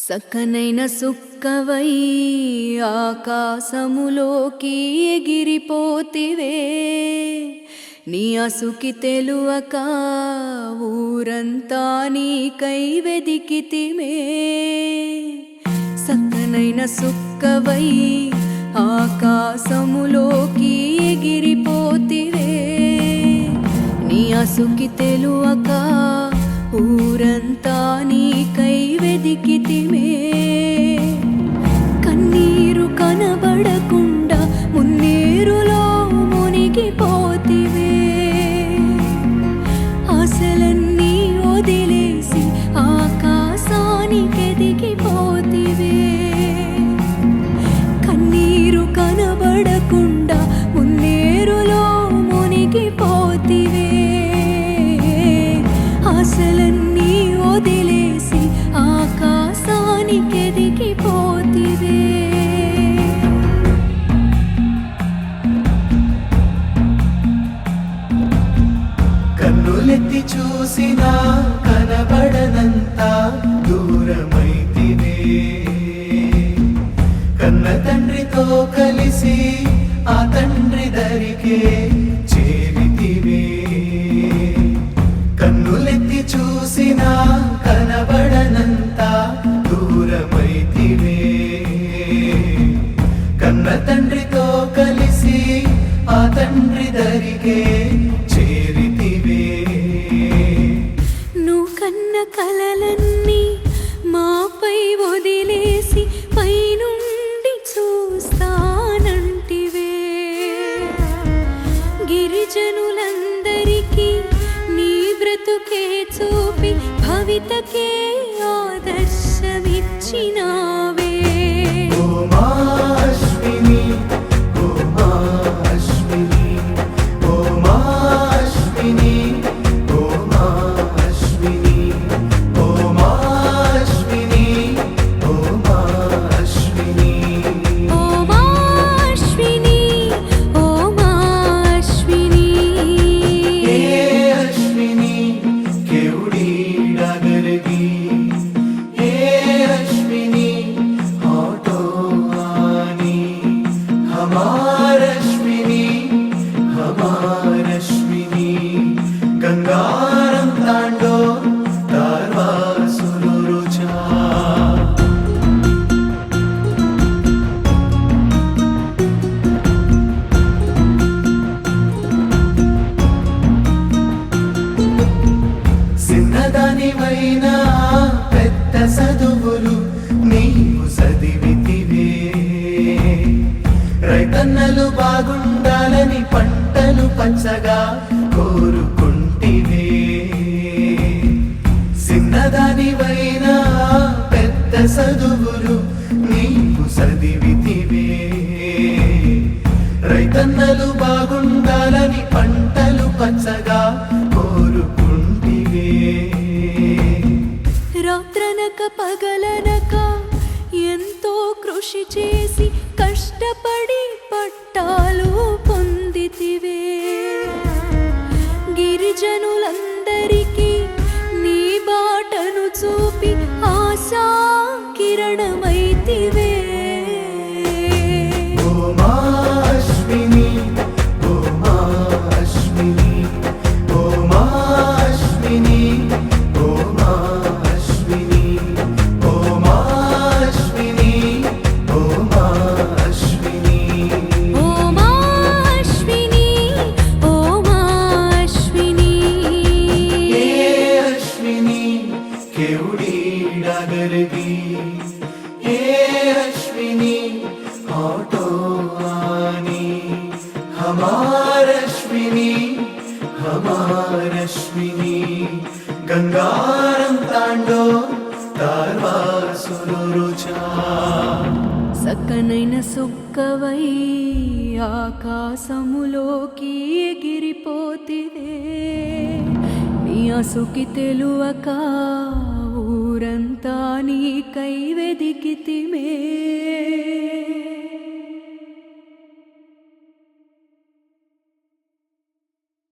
సకనైన సుక్కవై ఆకాశములోకి ఎగిరిపోతివే, నీ అసుకి తెలువక ఊరంతా నీకై వెదికితిమే. సకనైన సుక్కవై ఆకాశములోకి ఎగిరిపోతివే, నీ అసుకి తెలువక ఊరంతా నీకై వెదికితిమే. కన్నీరు కనబడకుండా మున్నేరులో మునిగిపోతివే, ఆశలన్నీ వదిలేసి ఆకాశానికి ఎదిగిపోతివే. కన్నీరు కనబడకుండా మున్నేరులో మునిగిపోతివే, ఆశలన్నీ వదిలేసి ఆకాశానికి ఎదిగిపోతివే. కన్నులెత్తి చూసినా కనబడనంత దూరమైతివే, కన్న తండ్రితో కలిసి ఆ తండ్రి దరికే చేరితివే. కన్నులెత్తి చూసినా కనబడనంత దూరమైతివే, కన్న తండ్రితో కలిసి ఆ తండ్రి దరికే చేరితివే. నువ్వు కన్న కలలన్నీ మాపై వదిలేసి పైనుండి చూస్తానంటివే. గిరిజనులందరికీ నీ బ్రతుకే చూపి భవితకే ఆదర్శమిచ్చినావే. ఓ మా అశ్విని, ఓ మా అశ్విని, ఓ మా అశ్విని, ఓ మా అశ్విని, ఓ మా అశ్విని, ఓ మా అశ్విని. ఓ మా అశ్విని, ఓ మా అశ్విని. ఏ అశ్విని కేవుడి డగరగి, ఏ అశ్విని ఆటో ఆని, హమార అశ్విని, హమార అశ్విని. గంగారం తాండో తార్వా సురుచా. చిన్నదానివైనా పెద్ద చదువులు నీవు చదివితివే, రైతన్నలు బాగుండాలని పంటలు పచ్చగా కోరుకుంటివే. చిన్నదానివైనా పెద్ద చదువులు నీవు చదివితివే, రైతన్నలు బాగుండాలని పంటలు పచ్చగా కోరుకుంటివే. రాత్రనక పగలనక ఎంతో కృషి చేసి కష్టపడి పట్టాలు పొందితివే. గిరిజనులందరికీ నీ బాటను చూపి ఆశా కిరణమైతివే. ఓ మా అశ్విని, ఓ మా అశ్విని, ఓ మా అశ్విని, ఓ మా అశ్విని, ఓ మా అశ్విని, ఓ మా అశ్విని. ఓ మా అశ్విని, ఓ మా అశ్విని. ఏ అశ్విని కేవుడి డగరగి, ఏ అశ్విని ఆటో ఆని, హమార అశ్విని, హమార అశ్విని. గంగారం తాండో తార్వా సురుచా. సకనైన సుక్కవై ఆకాశములోకి ఎగిరిపోతివే, నీ అసుకి తెలువక ఊరంతా నీకై వెదికితిమే.